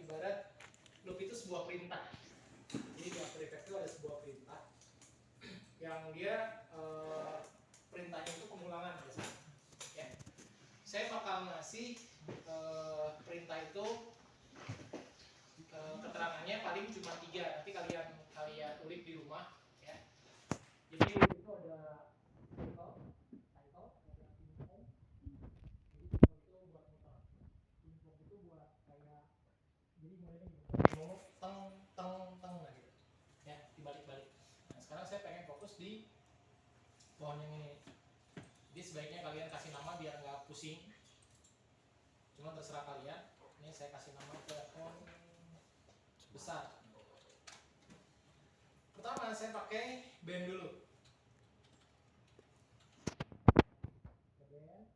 ibarat loop itu sebuah perintah. Jadi di After Effects itu ada sebuah perintah yang dia perintahnya itu pengulangan biasanya. Ya. Saya bakal ngasih perintah itu keterangannya paling cuma 3. Nanti kalian ulik di rumah. Ya. Jadi itu ada title, ada info. Jadi info itu buat muter. Info itu buat kayak jadi mulainya gitu. Teng teng teng lah gitu. Ya, dibalik-balik. Nah, sekarang saya pengen fokus di pohon yang ini. Jadi sebaiknya kalian kasih nama biar nggak pusing. Cuma terserah kalian. Ini saya kasih nama pohon besar. Pertama saya pakai band dulu. Band.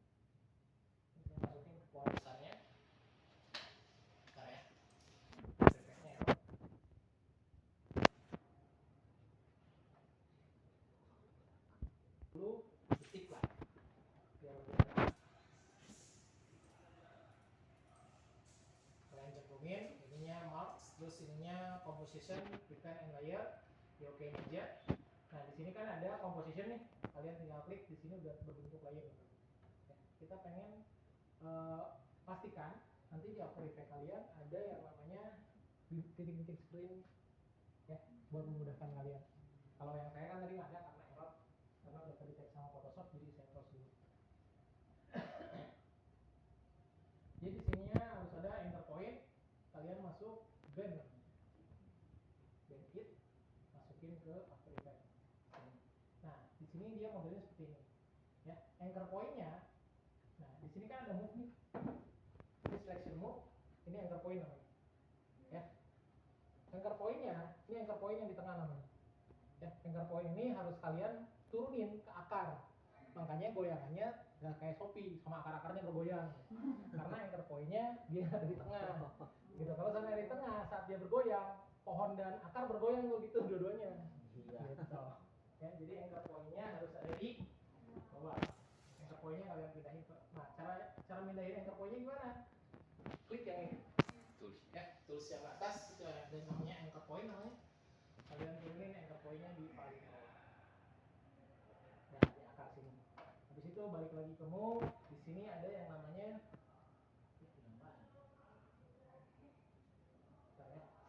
Saya masukin ke pohon besarnya. Bentar ya. Efeknya ya. Dulu detik lah. Biar kalian cemplungin. Ininya marks, terus ininya composition, prevent and layer. Ya oke aja. Nah di sini kan ada composition nih. Kalian tinggal klik di sini udah berbentuk layer. Ya, kita pengen pastikan nanti di After Effects kalian ada yang namanya titik-titik screen ya buat memudahkan kalian. Kalau yang saya kan tadi nggak ada karena error karena udah terdeteksi sama Photoshop jadi saya close dulu. Jadi di sininya harus ada enter point. Kalian masuk band it masukin ke After Effects. Nah di sini dia modelnya seperti ini ya. Anchor point-nya. Nah di sini kan ada move nih. Ini selection move. Ini anchor point namanya. Ya. Anchor point-nya, ini anchor point yang di tengah namanya. Ya, anchor point ini harus kalian turunin ke akar. Makanya goyangannya nggak kayak Shopee sama akar-akarnya bergoyang. Karena anchor point-nya dia ada di tengah. Gitu. Kalau sampai di tengah saat dia bergoyang, pohon dan akar bergoyang tuh gitu dua-duanya. Gitu. Ya, jadi anchor point-nya harus ada di bawah. Anchor point-nya kalian pindahin. Nah, cara pindahin anchor point-nya gimana? Klik yang ini. Tools yang atas itu ada namanya anchor point namanya. Kalian turunin anchor point-nya di paling bawah. Nah, di akar sini. Habis itu balik lagi ke move. Di sini ada yang namanya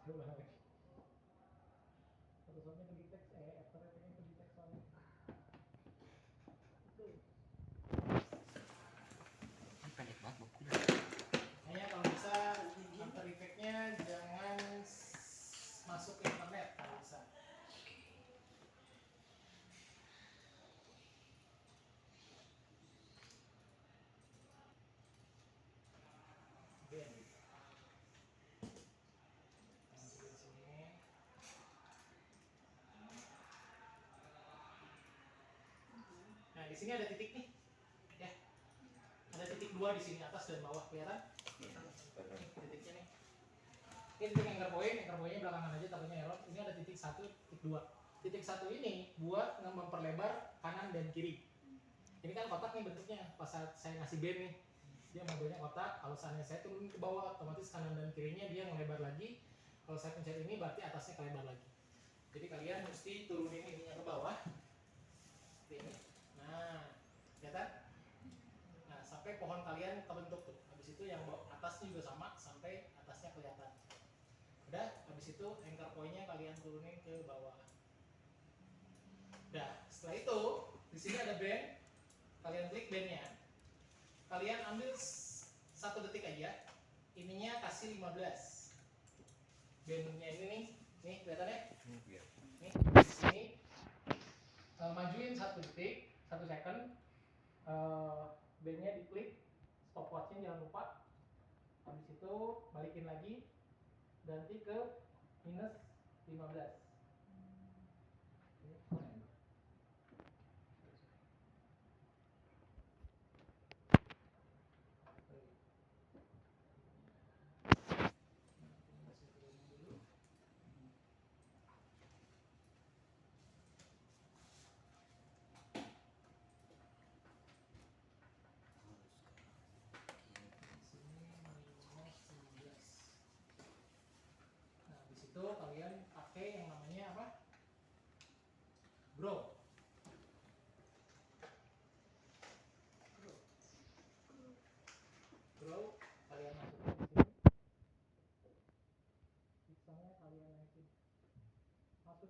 coba lagi. Photoshopnya ke detect After Effects-nya ke detect soalnya. Pendek banget bukunya. Kayaknya kalau bisa After Effects-nya jangan masuk ke internet kalau bisa. Nah, di sini ada titik nih. Ya. Ada titik 2 di sini atas dan bawah kelihatan? Titiknya nih. Ini titik anchor point-nya belakangan aja takutnya error. Ini ada titik 1, titik 2. Titik 1 ini buat memperlebar kanan dan kiri. Ini kan kotak nih bentuknya. Pas saat saya ngasih band nih, dia modelnya kotak. Kalau seandainya saya turun ke bawah, otomatis kanan dan kirinya dia ngelebar lagi. Kalau saya pencet ini berarti atasnya kelebar lagi. Jadi kalian mesti turunin ininya ke bawah. Ini. Nah, kelihatan? Nah, sampai pohon kalian kebentuk tuh. Habis itu yang atasnya juga sama sampai atasnya kelihatan. Udah, habis itu anchor point-nya kalian turunin ke bawah. Nah, setelah itu di sini ada band. Kalian klik bandnya. Kalian ambil 1 detik aja. Ininya kasih 15. Bandnya ini nih kelihatan ya? Nih, di sini majuin 1 detik, 1 second. Bandnya diklik, stopwatch-nya jangan lupa. Habis itu balikin lagi, ganti ke minus 15.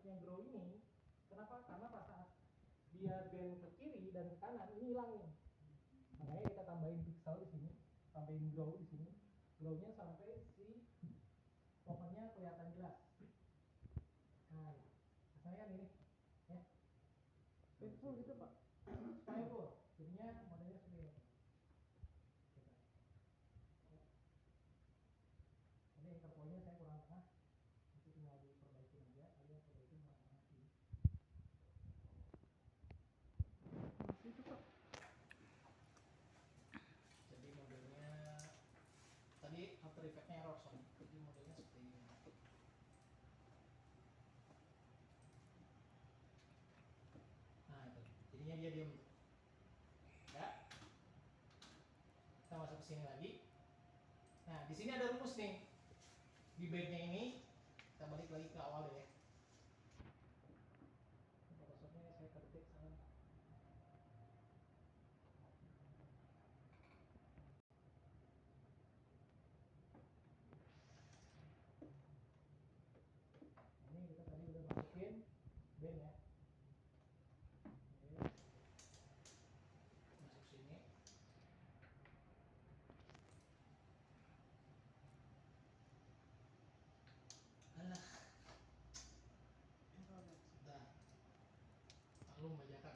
konsepnya grow ini, kenapa? Karena pas saat dia bend ke kiri dan ke kanan ini hilang nih. Makanya kita tambahin pixel di sini, tambahin grow di sini, grownya sampai si pohonnya kelihatan jelas. Nah, misalnya kan ini, ya, full gitu pak, supaya full, jadinya modelnya seperti ini. Ini anchor point-nya saya kurang tengah, nanti tinggal diperbaikin aja, kalian perbaikin kurang tengah sini. Jadi modelnya tadi After Effects-nya error soalnya, jadi modelnya seperti ini. Nah itu, jadinya dia diem. Ya, kita masuk ke sini lagi. Nah di sini ada rumus nih. Di bed-nya ini kita balik lagi ke awal ya. Photoshop-nya saya ketik salah. Ini kita tadi udah masukin bed ya. Oke. Masuk sini. Alah. Sudah. Lalu membacakan.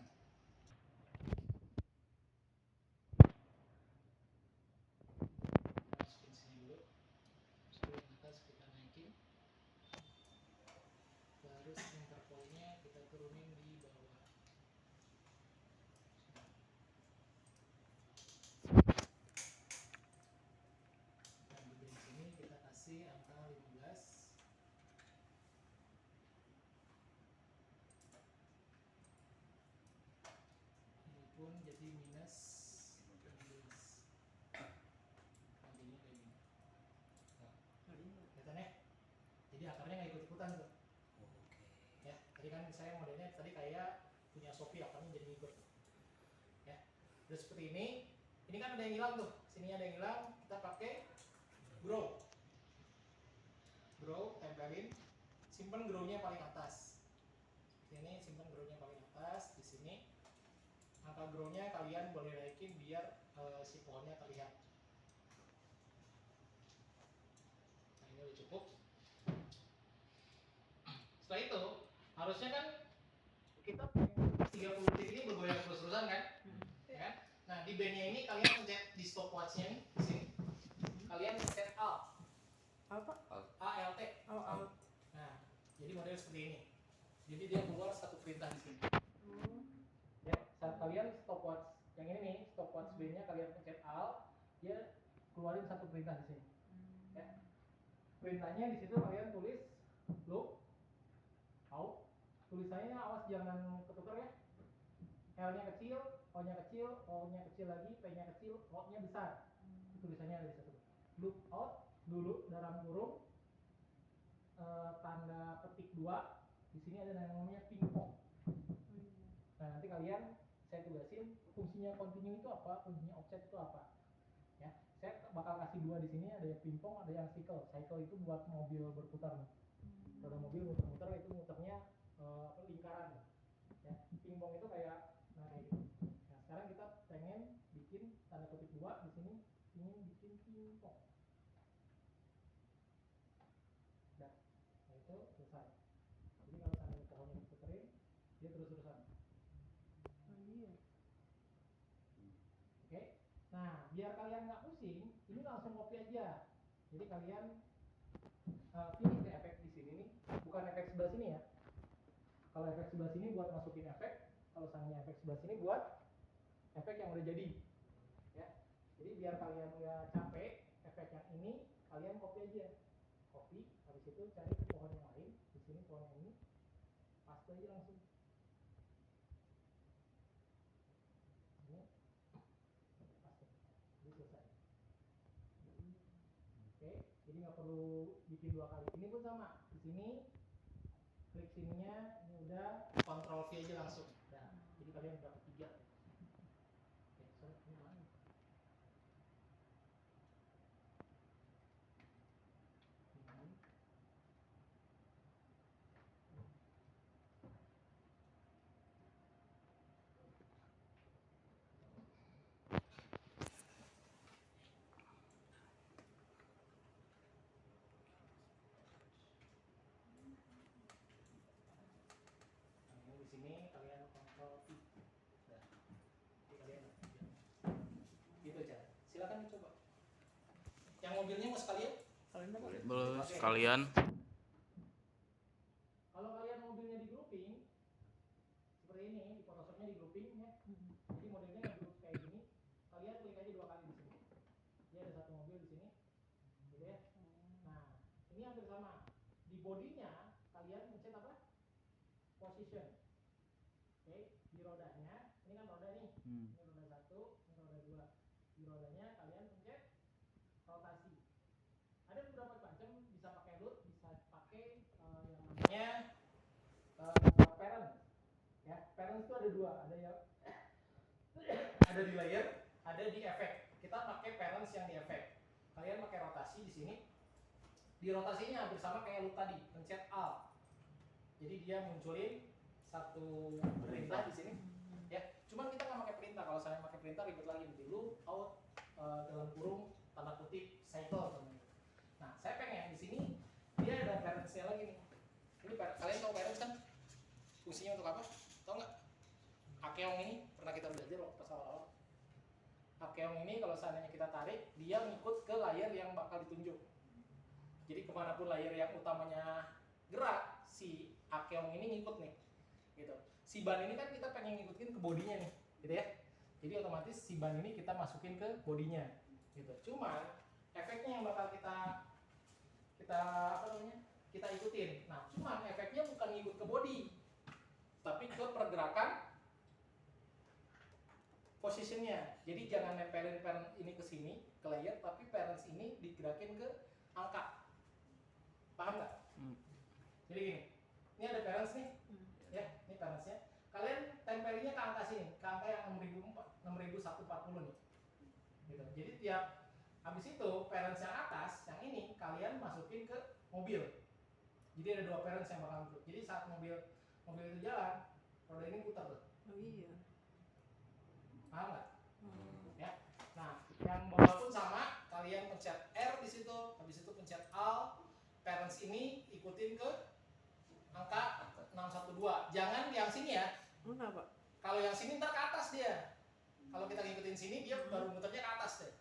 Masukin sini dulu. Scroll ke atas kita naikin. Terus anchor point-nya kita turunin di bawah. Dan di sini kita kasih angka 15. Ini pun jadi minus 15. Nantinya kayak gini. Nah, kelihatan ya? Jadi akarnya nggak ikut-ikutan tuh. Oke. Ya, tadi kan saya modelnya tadi kayak punya Shopee, akarnya jadi ikut. Ya, udah seperti ini. Ini kan ada yang hilang tuh. Sini ada yang hilang. Kita pakai grow. Grow, tempelin. Simpen grow-nya paling atas. Sini simpen grow-nya paling atas. Di sini angka grow-nya kalian boleh naikin biar si pohonnya terlihat. Nah, ini udah cukup. Setelah itu harusnya kan kita 30 detik ini bergoyang terus-terusan kan? Ya. Nah di bandnya ini kalian pencet di stopwatch-nya nih di sini. Kalian pencet Alt. Apa? ALT. Oh, alt. Nah jadi model seperti ini. Jadi dia keluar satu perintah di sini. Ya saat kalian stopwatch yang ini nih stopwatch bandnya kalian pencet Alt, dia keluarin satu perintah di sini. Ya. Perintahnya di situ kalian tulis loop out. Tulisannya awas jangan ketukar ya. L-nya kecil, O-nya kecil, O-nya kecil lagi, P-nya kecil, O-nya besar. Tulisannya ada di situ. Loop out dulu dalam kurung tanda petik 2. Di sini ada namanya pingpong. Nah, nanti kalian saya tugasin fungsinya continue itu apa, fungsinya offset itu apa. Ya, saya bakal kasih 2 di sini, ada yang pingpong, ada yang cycle. Cycle itu buat mobil berputar nih. Kalau mobil muter-muter itu muternya lingkaran. Ya, pingpong itu kayak kayak gitu. Nah, sekarang kita pengen bikin tanda petik 2 di sini, ingin bikin pingpong. Nah, itu selesai. Jadi kalau seandainya pohonnya diputerin, dia terus-terusan. Oh iya. Oke. Nah, biar kalian nggak pusing, ini langsung copy aja. Jadi kalian pilih ke efek di sini nih, bukan efek sebelah sini ya. Kalau efek sebelah sini buat masukin efek, kalau seandainya efek sebelah sini buat efek yang udah jadi. Ya. Jadi biar kalian nggak capek, efek yang ini kalian copy aja. Copy, habis itu cari ke pohon yang lain, di sini pohon yang ini, paste aja langsung. Ini paste. Jadi selesai. Oke, jadi nggak perlu bikin 2 kali. Ini pun sama. Di sini klik sininya, ini udah Ctrl V aja langsung. Nah, jadi kalian udah ketiga. Oke, sorry, ini mana? Silakan dicoba. Yang mobilnya mau sekalian? Kalian apa? Boleh sekalian. Kalau kalian mobilnya di grouping seperti ini, di Photoshopnya di grouping ya. Jadi modelnya ngegroup kayak gini. Kalian klik aja 2 kali di sini. Dia ada satu mobil di sini, gitu ya. Nah, ini hampir sama. Di bodinya kalian pencet apa? Position. Oke, di rodanya, ini kan roda nih. Ini roda 1, ini roda 2. Di rodanya kalian pencet rotasi. Ada beberapa macam, bisa pakai loop, bisa pakai yang namanya parent. Ya, parent itu ada 2, ada yang ada di layer, ada di efek. Kita pakai parents yang di efek. Kalian pakai rotasi di sini. Di rotasinya hampir sama kayak loop tadi, pencet Alt. Jadi dia munculin satu perintah di sini. Ya, cuman kita nggak pakai perintah. Kalau saya pakai perintah ribet lagi di loop out dalam kurung tanda kutip cycle namanya. Nah, saya pengen di sini dia ada parentsnya lagi nih. Ini kalian tahu parents kan? Fungsinya untuk apa? Tahu nggak? Akeong ini pernah kita belajar waktu pas awal-awal. Akeong ini kalau seandainya kita tarik, dia ngikut ke layar yang bakal ditunjuk. Jadi kemanapun layar yang utamanya gerak, si Akeong ini ngikut nih, gitu. Si ban ini kan kita pengen ngikutin ke bodinya nih, gitu ya. Jadi otomatis si ban ini kita masukin ke bodinya, gitu. Cuman efeknya yang bakal kita apa namanya? Kita ikutin. Nah, cuman efeknya bukan ngikut ke body, tapi ke pergerakan positionnya. Jadi jangan nempelin parent ini ke sini, ke layer, tapi parents ini digerakin ke angka. Paham nggak? Jadi gini, ini ada parents nih, ya, ini parentsnya. Kalian tempelinnya ke angka sini, ke angka yang 6140 nih. Gitu. Jadi tiap habis itu parents yang atas, yang ini kalian masukin ke mobil. Jadi ada 2 parents yang bakal ikut. Jadi saat mobil itu jalan, roda ini putar tuh. Oh iya. Paham nggak? Ya. Nah, yang bawah pun sama, kalian pencet R di situ, habis itu pencet Alt. Parents ini ikutin ke angka 612. Jangan yang sini ya. Kenapa? Kalau yang sini ntar ke atas dia. Kalau kita ngikutin sini dia baru muternya ke atas deh.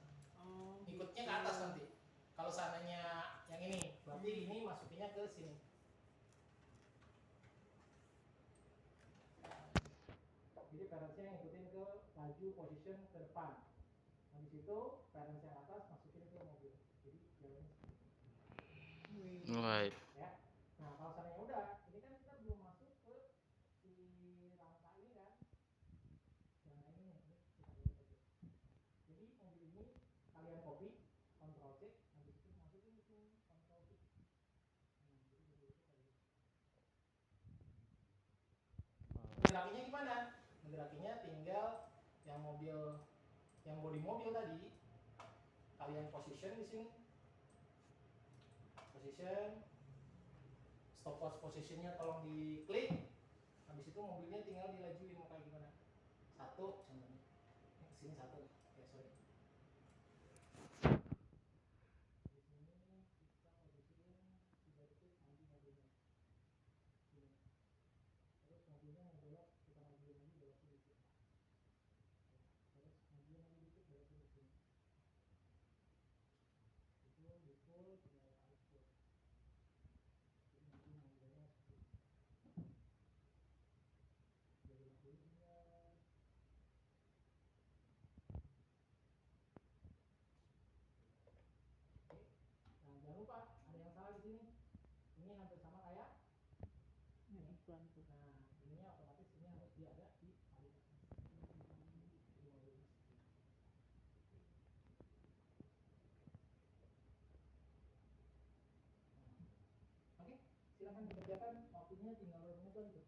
Oh. Ikutnya ke atas nanti. Kalau seandainya yang ini, berarti ini masukinnya ke sini. Jadi parentsnya ngikutin ke laju position ke depan. Habis itu parents yang atas masukin ke mobil. Jadi jalannya seperti Right. ya. Nah, kalau seandainya udah, ini kan kita belum masuk ke si rangka ini kan. Rangka ini kita lihat aja. Jadi mobil ini kalian copy, Ctrl C, habis itu masukin ke sini, Ctrl V. Gerakinya gimana? Gerakinya tinggal yang mobil, yang bodi mobil tadi, kalian position di sini. Position, stopwatch positionnya tolong diklik. Habis itu mobilnya tinggal dilajuin mau kayak gimana. 1 contohnya. Ini kesini 1. Oke, sorry. Di sini kita posisiin 3 detik maju mobilnya. Sini. Terus mobilnya ngebelok, kita majuin lagi belokin dikit. Terus majuin lagi dikit belokin di sini. Di full tinggal tarik full. Jadi nanti mobilnya seperti ini. Jadi mobilnya. Oke. Nah, jangan lupa ada yang salah di sini. Ini hampir sama kayak Yang iklan tuh. nah, ininya otomatis ini harus dia ada di validator. Jadi mobilnya seperti ini. Oke, silakan dikerjakan. Waktunya tinggal berapa menit lagi tuh?